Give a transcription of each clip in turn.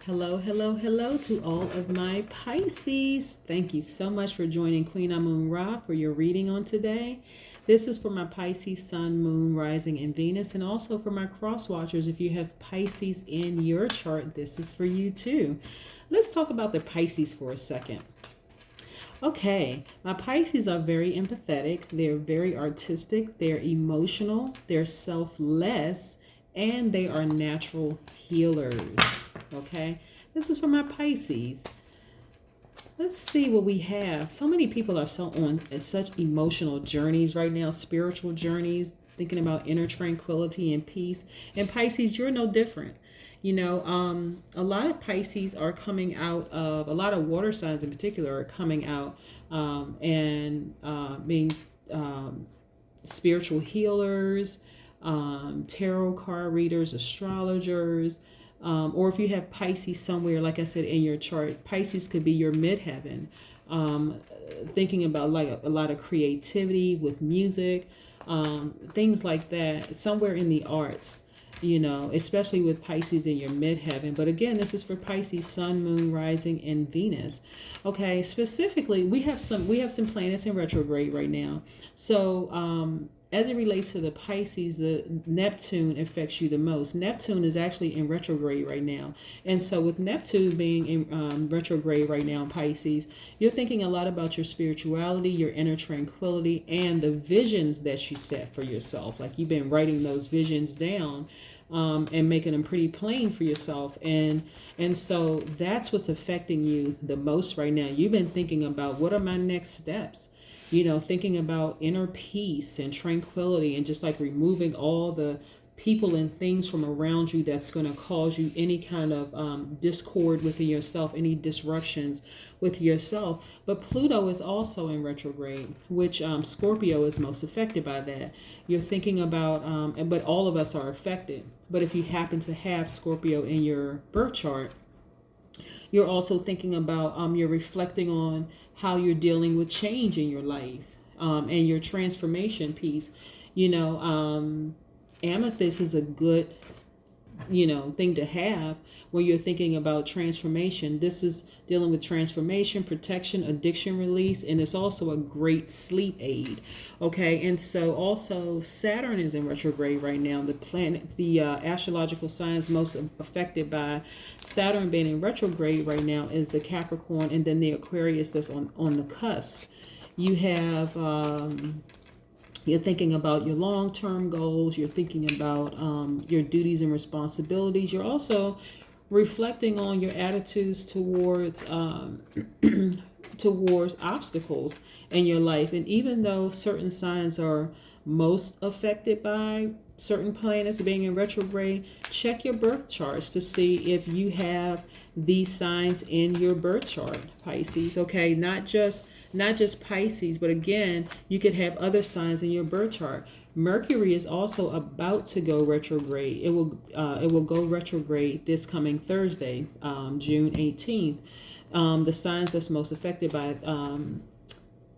Hello, hello, hello to all of my Pisces. Thank you so much for joining Queen Amun Ra for your reading on today. This is for my Pisces, Sun, Moon, Rising, and Venus, and also for my cross watchers. If you have Pisces in your chart, this is for you too. Let's talk about the Pisces for a second. Okay, my Pisces are very empathetic. They're very artistic. They're emotional. They're selfless. And they are natural healers. Okay, this is for my Pisces. Let's see what we have. So many people are so on such emotional journeys right now, spiritual journeys, thinking about inner tranquility and peace. And Pisces, you're no different. You know, a lot of Pisces are coming out of, a lot of water signs in particular are coming out and being spiritual healers, tarot card readers, astrologers, or if you have Pisces somewhere, like I said, in your chart, Pisces could be your midheaven, thinking about like a lot of creativity with music, things like that, somewhere in the arts, you know, especially with Pisces in your midheaven. But again, this is for Pisces, Sun, Moon, Rising, and Venus. Okay, specifically, we have some planets in retrograde right now. So as it relates to the Pisces, the Neptune affects you the most. Neptune is actually in retrograde right now. And so with Neptune being in retrograde right now in Pisces, you're thinking a lot about your spirituality, your inner tranquility, and the visions that you set for yourself. Like you've been writing those visions down and making them pretty plain for yourself. And so that's what's affecting you the most right now. You've been thinking about, what are my next steps? You know, thinking about inner peace and tranquility and just like removing all the people and things from around you that's going to cause you any kind of discord within yourself, any disruptions with yourself. But Pluto is also in retrograde, which Scorpio is most affected by that. You're thinking about, but all of us are affected. But if you happen to have Scorpio in your birth chart, you're also thinking about, you're reflecting on how you're dealing with change in your life and your transformation piece. You know, amethyst is a good, you know, thing to have when you're thinking about transformation. This is dealing with transformation, protection, addiction release, and it's also a great sleep aid. Okay, and so also Saturn is in retrograde right now. The planet, the astrological signs most affected by Saturn being in retrograde right now is the Capricorn and then the Aquarius that's on the cusp. You have you're thinking about your long-term goals. You're thinking about your duties and responsibilities. You're also reflecting on your attitudes towards towards obstacles in your life. And even though certain signs are most affected by certain planets being in retrograde, check your birth charts to see if you have these signs in your birth chart, Pisces. Okay, not just Pisces, but again, you could have other signs in your birth chart. Mercury is also about to go retrograde. It will go retrograde this coming Thursday, June 18th. The signs that's most affected by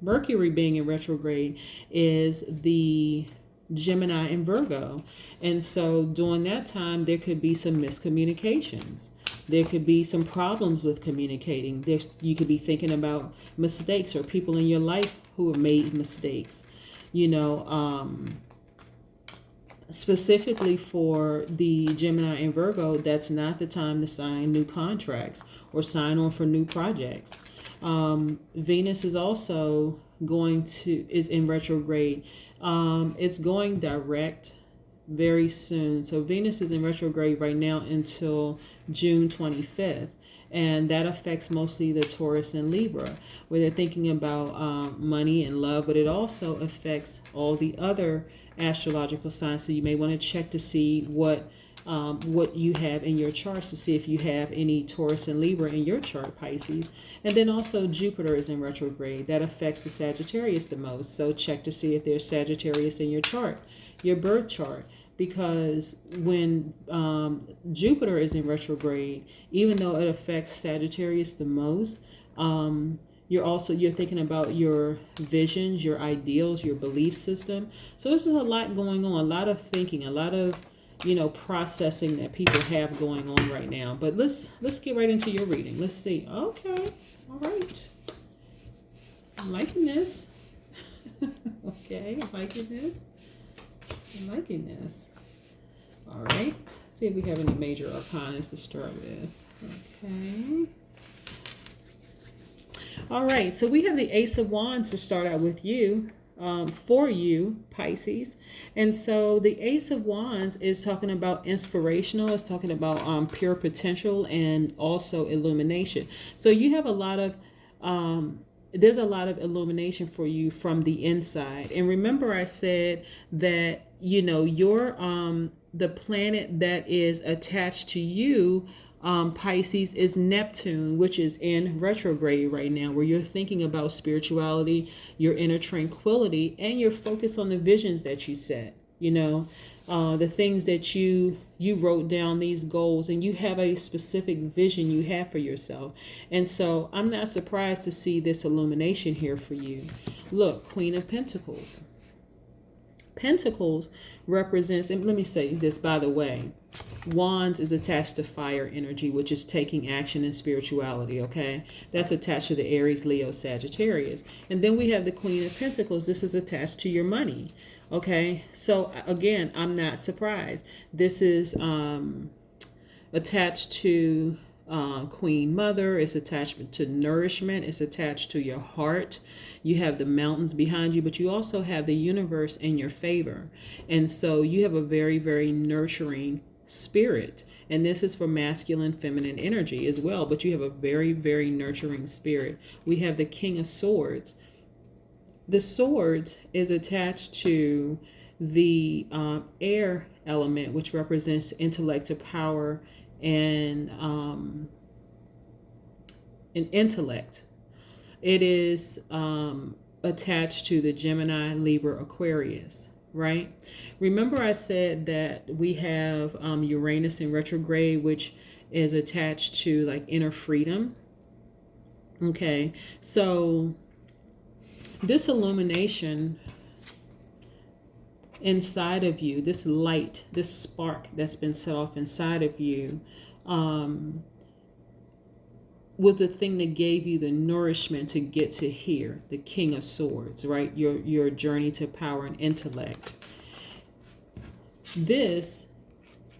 Mercury being in retrograde is the Gemini and Virgo. And so during that time, there could be some miscommunications. There could be some problems with communicating. You could be thinking about mistakes or people in your life who have made mistakes. You know, specifically for the Gemini and Virgo, that's not the time to sign new contracts or sign on for new projects. Venus is also is in retrograde. It's going direct very soon. So Venus is in retrograde right now until June 25th. And that affects mostly the Taurus and Libra, where they're thinking about money and love, but it also affects all the other astrological signs. So you may want to check to see what you have in your charts, to see if you have any Taurus and Libra in your chart, Pisces. And then also Jupiter is in retrograde. That affects the Sagittarius the most. So check to see if there's Sagittarius in your chart, your birth chart. Because when Jupiter is in retrograde, even though it affects Sagittarius the most, you're thinking about your visions, your ideals, your belief system. So this is a lot going on, a lot of thinking, a lot of processing that people have going on right now. But let's get right into your reading. Let's see. Okay. All right. I'm liking this. Okay. I'm liking this. I'm liking this. All right. See if we have any major arcanas to start with. Okay. All right. So we have the Ace of Wands to start out with you. For you, Pisces. And so the Ace of Wands is talking about inspirational. It's talking about pure potential and also illumination. So you have a lot of, there's a lot of illumination for you from the inside. And remember I said that, your, the planet that is attached to you, Pisces, is Neptune, which is in retrograde right now, where you're thinking about spirituality, your inner tranquility, and your focus on the visions that you set, the things that you wrote down, these goals, and you have a specific vision you have for yourself. And so I'm not surprised to see this illumination here for you. Look, Queen of Pentacles. Pentacles represents, and let me say this, by the way, Wands is attached to fire energy, which is taking action in spirituality, okay? That's attached to the Aries, Leo, Sagittarius. And then we have the Queen of Pentacles. This is attached to your money, okay? So again, I'm not surprised. This is attached to Queen Mother. It's attached to nourishment. It's attached to your heart. You have the mountains behind you, but you also have the universe in your favor. And so you have a very, very nurturing spirit. And this is for masculine, feminine energy as well. But you have a very, very nurturing spirit. We have the King of Swords. The swords is attached to the air element, which represents intellect, power, and intellect. It is attached to the Gemini, Libra, Aquarius, right? Remember I said that we have Uranus in retrograde, which is attached to like inner freedom. Okay, so this illumination inside of you, this light, this spark that's been set off inside of you, was the thing that gave you the nourishment to get to here, the King of Swords, right? Your journey to power and intellect. This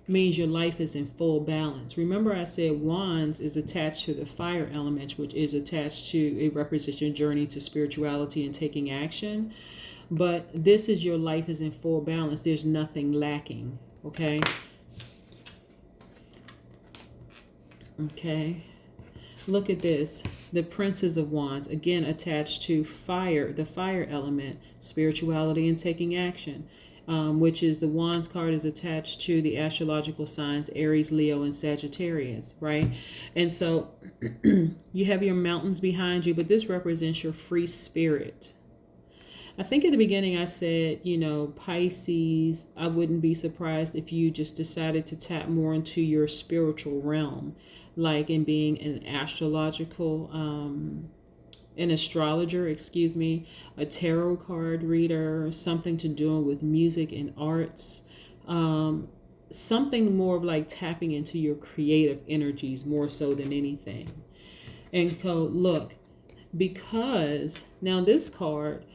means your life is in full balance. Remember I said Wands is attached to the fire element, which is attached to, it represents your journey to spirituality and taking action. But this is your life is in full balance. There's nothing lacking, okay? Okay. Look at this. The Princess of Wands, again, attached to fire, the fire element, spirituality and taking action, which is the Wands card is attached to the astrological signs, Aries, Leo, and Sagittarius, right? And so you have your mountains behind you, but this represents your free spirit. I think at the beginning I said, Pisces, I wouldn't be surprised if you just decided to tap more into your spiritual realm, like in being an astrological, an astrologer, a tarot card reader, something to do with music and arts, something more of like tapping into your creative energies more so than anything. And so look, because now this card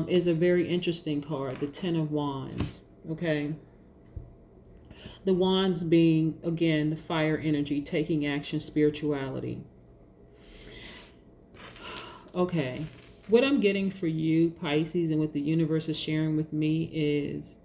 is a very interesting card, the Ten of Wands, okay? The wands being, again, the fire energy, taking action, spirituality. Okay, what I'm getting for you, Pisces, and what the universe is sharing with me is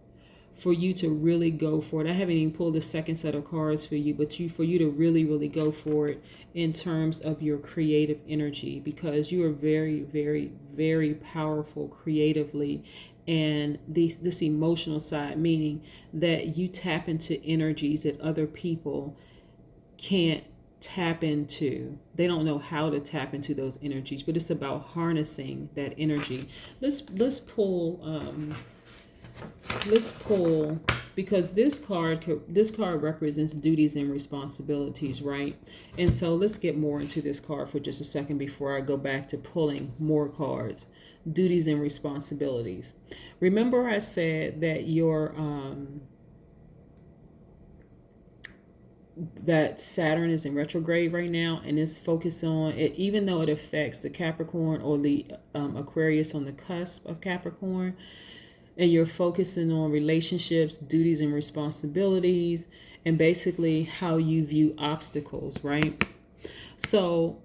for you to really go for it. I haven't even pulled the second set of cards for you, but for you to really, really go for it in terms of your creative energy, because you are very, very, very powerful creatively. And this emotional side, meaning that you tap into energies that other people can't tap into. They don't know how to tap into those energies, but it's about harnessing that energy. Let's pull because this card represents duties and responsibilities, right? And so let's get more into this card for just a second before I go back to pulling more cards. Duties and responsibilities. Remember I said that your that Saturn is in retrograde right now, and it's focused on it, even though it affects the Capricorn or the Aquarius on the cusp of Capricorn, and you're focusing on relationships, duties, and responsibilities, and basically how you view obstacles, right? So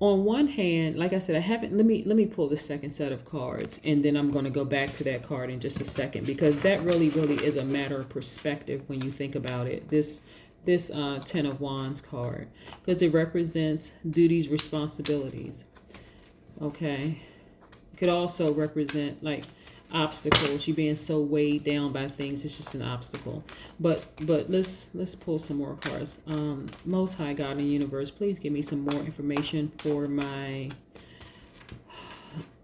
on one hand, like I said, I haven't, let me pull the second set of cards, and then I'm going to go back to that card in just a second, because that really is a matter of perspective when you think about it. This Ten of Wands card, because it represents duties, responsibilities. Okay. It could also represent like obstacles, you being so weighed down by things, it's just an obstacle. But let's pull some more cards. Most High God in the universe, please give me some more information for my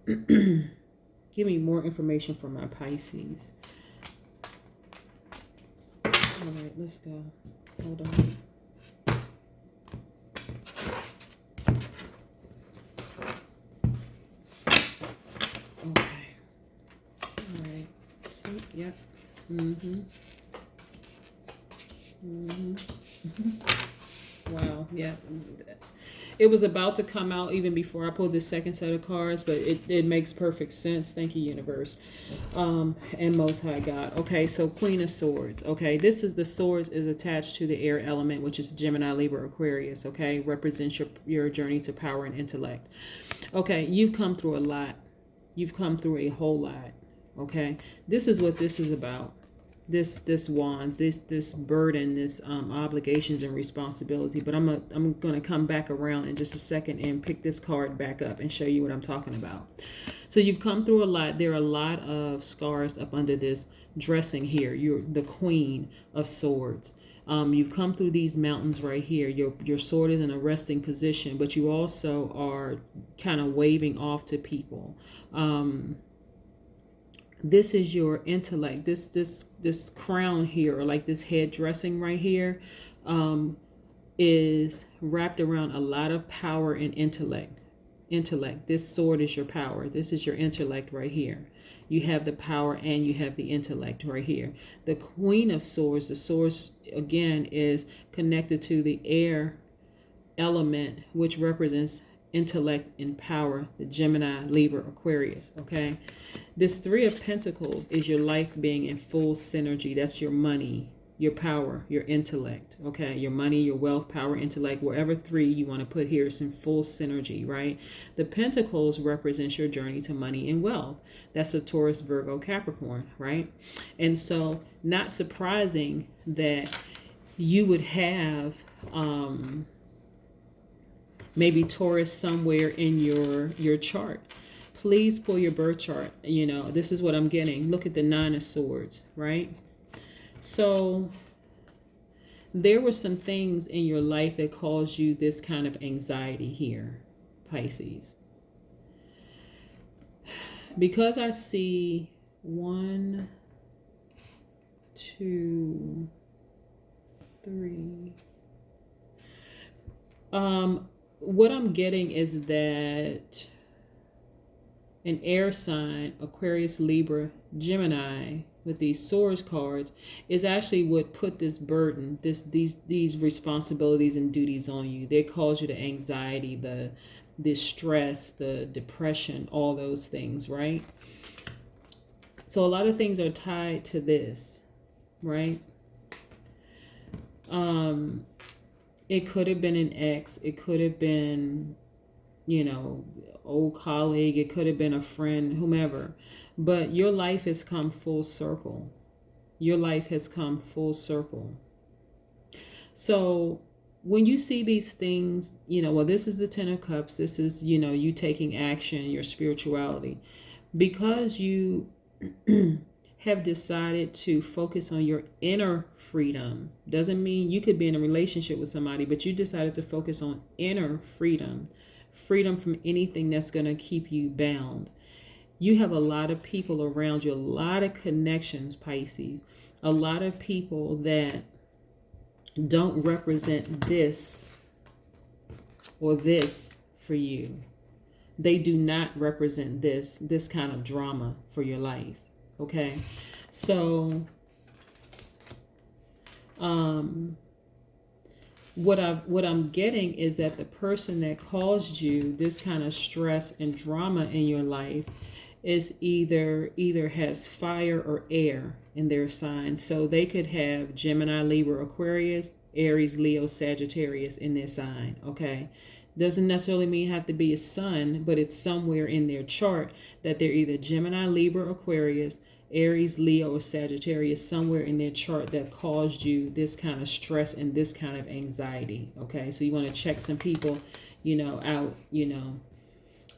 give me more information for my Pisces. All right, let's go. Hold on. Yep. Wow. Yeah. It was about to come out even before I pulled this second set of cards, but it makes perfect sense. Thank you, universe. And Most High God. Okay, so Queen of Swords. Okay, this is the swords is attached to the air element, which is Gemini, Libra, Aquarius. Okay, represents your journey to power and intellect. Okay, you've come through a lot. You've come through a whole lot. Okay, this is what this is about. This wands, this burden, this obligations and responsibility. But I'm gonna come back around in just a second and pick this card back up and show you what I'm talking about. So you've come through a lot. There are a lot of scars up under this dressing here. You're the Queen of Swords. You've come through these mountains right here. Your sword is in a resting position, but you also are kind of waving off to people. This is your intellect. This crown here, or like this head dressing right here, is wrapped around a lot of power and intellect. This sword is your power. This is your intellect right here. You have the power and you have the intellect right here. The Queen of Swords, the swords again is connected to the air element, which represents intellect and power, the Gemini, Libra, Aquarius. Okay, this Three of Pentacles is your life being in full synergy. That's your money, your power, your intellect. Okay, your money, your wealth, power, intellect, wherever three you want to put here, is in full synergy, right? The Pentacles represents your journey to money and wealth. That's a Taurus, Virgo, Capricorn, right? And so not surprising that you would have maybe Taurus somewhere in your chart. Please pull your birth chart. You know, this is what I'm getting. Look at the Nine of Swords, right? So there were some things in your life that caused you this kind of anxiety here, Pisces. Because I see 1, 2, 3. What I'm getting is that an air sign, Aquarius, Libra, Gemini, with these swords cards, is actually what put this burden, these responsibilities and duties on you. They cause you the anxiety, the stress, the depression, all those things, right? So a lot of things are tied to this, right? It could have been an ex. It could have been, old colleague. It could have been a friend, whomever. But your life has come full circle. Your life has come full circle. So when you see these things, this is the Ten of Cups. This is, you taking action, your spirituality. Because you have decided to focus on your inner freedom. Doesn't mean you could be in a relationship with somebody, but you decided to focus on inner freedom. Freedom from anything that's going to keep you bound. You have a lot of people around you, a lot of connections, Pisces. A lot of people that don't represent this or this for you. They do not represent this kind of drama for your life. Okay, so Um, what I'm getting is that the person that caused you this kind of stress and drama in your life is either has fire or air in their sign. So they could have Gemini, Libra, Aquarius, Aries, Leo, Sagittarius in their sign. Okay. Doesn't necessarily mean have to be a sun, but it's somewhere in their chart that they're either Gemini, Libra, Aquarius, Aries, Leo, or Sagittarius, somewhere in their chart that caused you this kind of stress and this kind of anxiety. Okay, so you want to check some people, out,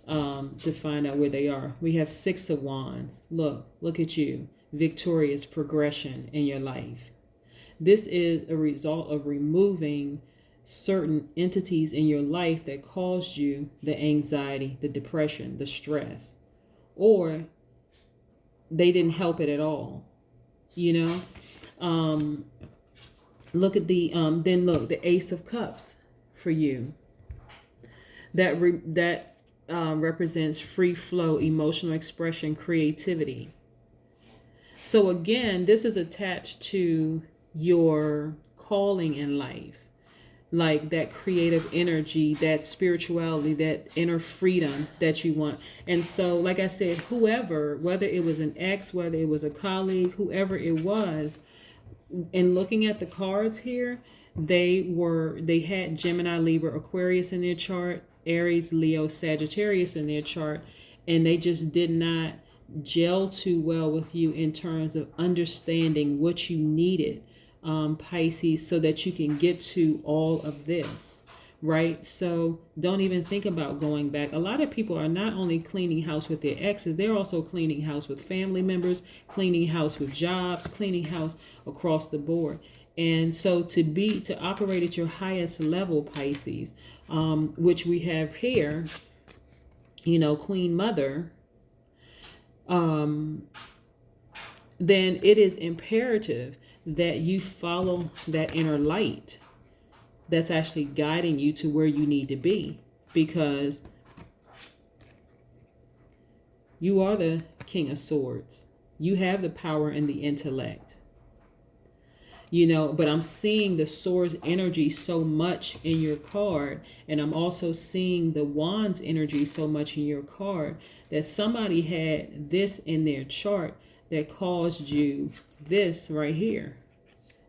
to find out where they are. We have Six of Wands. Look at you. Victorious progression in your life. This is a result of removing certain entities in your life that caused you the anxiety, the depression, the stress, or they didn't help it at all. Look at the Ace of Cups for you. That represents free flow, emotional expression, creativity. So again, this is attached to your calling in life, like that creative energy, that spirituality, that inner freedom that you want. And so, like I said, whoever, whether it was an ex, whether it was a colleague, whoever it was, in looking at the cards here, they had Gemini, Libra, Aquarius in their chart, Aries, Leo, Sagittarius in their chart, and they just did not gel too well with you in terms of understanding what you needed, Pisces, so that you can get to all of this, right? So don't even think about going back. A lot of people are not only cleaning house with their exes, they're also cleaning house with family members, cleaning house with jobs, cleaning house across the board. And so to operate at your highest level, Pisces, which we have here, Queen Mother, then it is imperative that you follow that inner light that's actually guiding you to where you need to be, because you are the King of Swords. You have the power and the intellect. But I'm seeing the Swords energy so much in your card, and I'm also seeing the Wands energy so much in your card, that somebody had this in their chart that caused you this right here,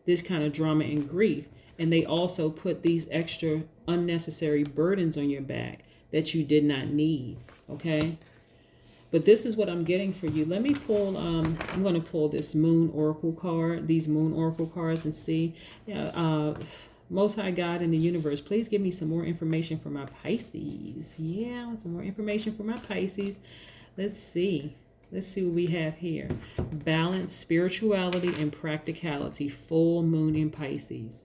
this kind of drama and grief. And they also put these extra unnecessary burdens on your back that you did not need. Okay. But this is what I'm getting for you. Let me pull, I'm going to pull this Moon Oracle card, these Moon Oracle cards, and see. Most High God in the universe, please give me some more information for my Pisces. Yeah, some more information for my Pisces. Let's see. Let's see what we have here. Balance, spirituality, and practicality. Full moon in Pisces.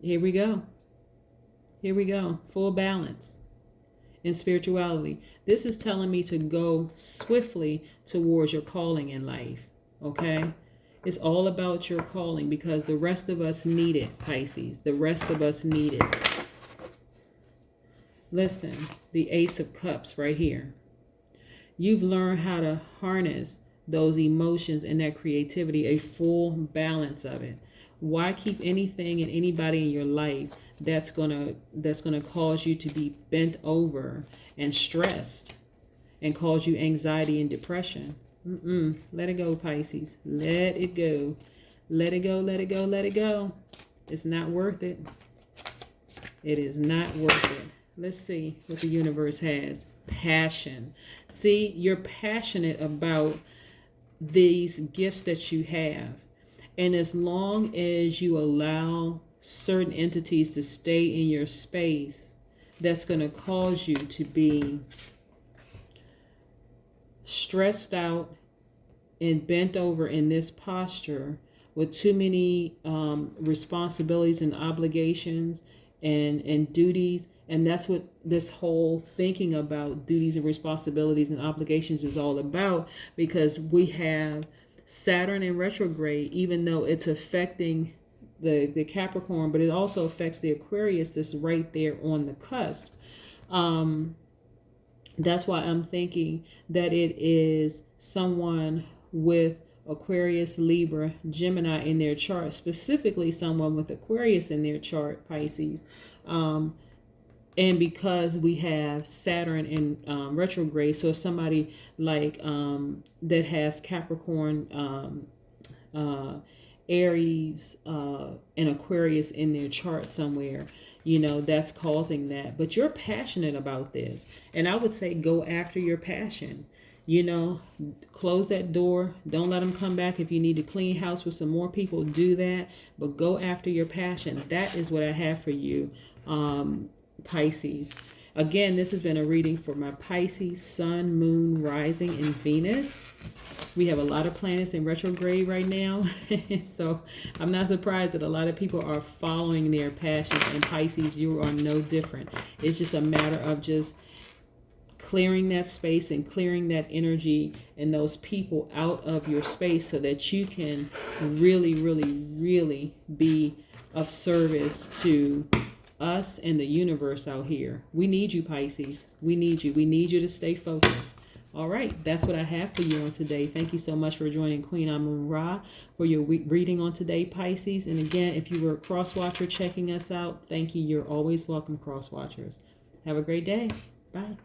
Here we go. Here we go. Full balance and spirituality. This is telling me to go swiftly towards your calling in life. Okay? It's all about your calling, because the rest of us need it, Pisces. The rest of us need it. Listen, the Ace of Cups right here. You've learned how to harness those emotions and that creativity, a full balance of it. Why keep anything and anybody in your life that's gonna cause you to be bent over and stressed and cause you anxiety and depression? Let it go, Pisces. Let it go. Let it go, let it go, let it go. It's not worth it. It is not worth it. Let's see what the universe has. Passion. See, you're passionate about these gifts that you have. And as long as you allow certain entities to stay in your space, that's going to cause you to be stressed out and bent over in this posture with too many responsibilities and obligations and duties. And that's what this whole thinking about duties and responsibilities and obligations is all about, because we have Saturn in retrograde, even though it's affecting the Capricorn, but it also affects the Aquarius that's right there on the cusp. That's why I'm thinking that it is someone with Aquarius, Libra, Gemini in their chart, specifically someone with Aquarius in their chart, Pisces. And because we have Saturn in retrograde, so somebody like that has Capricorn, Aries, and Aquarius in their chart somewhere, that's causing that. But you're passionate about this. And I would say go after your passion. Close that door. Don't let them come back. If you need to clean house with some more people, do that. But go after your passion. That is what I have for you, Pisces. Again, this has been a reading for my Pisces, Sun, Moon, Rising, and Venus. We have a lot of planets in retrograde right now. So I'm not surprised that a lot of people are following their passions. And Pisces, you are no different. It's just a matter of just clearing that space and clearing that energy and those people out of your space so that you can really, really, really be of service to us and the universe out here. We need you, Pisces. We need you. We need you to stay focused. All right, that's what I have for you on today. Thank you so much for joining Queen Amun Ra for your reading on today, Pisces. And again, if you were a cross-watcher checking us out, thank you. You're always welcome, cross-watchers. Have a great day. Bye.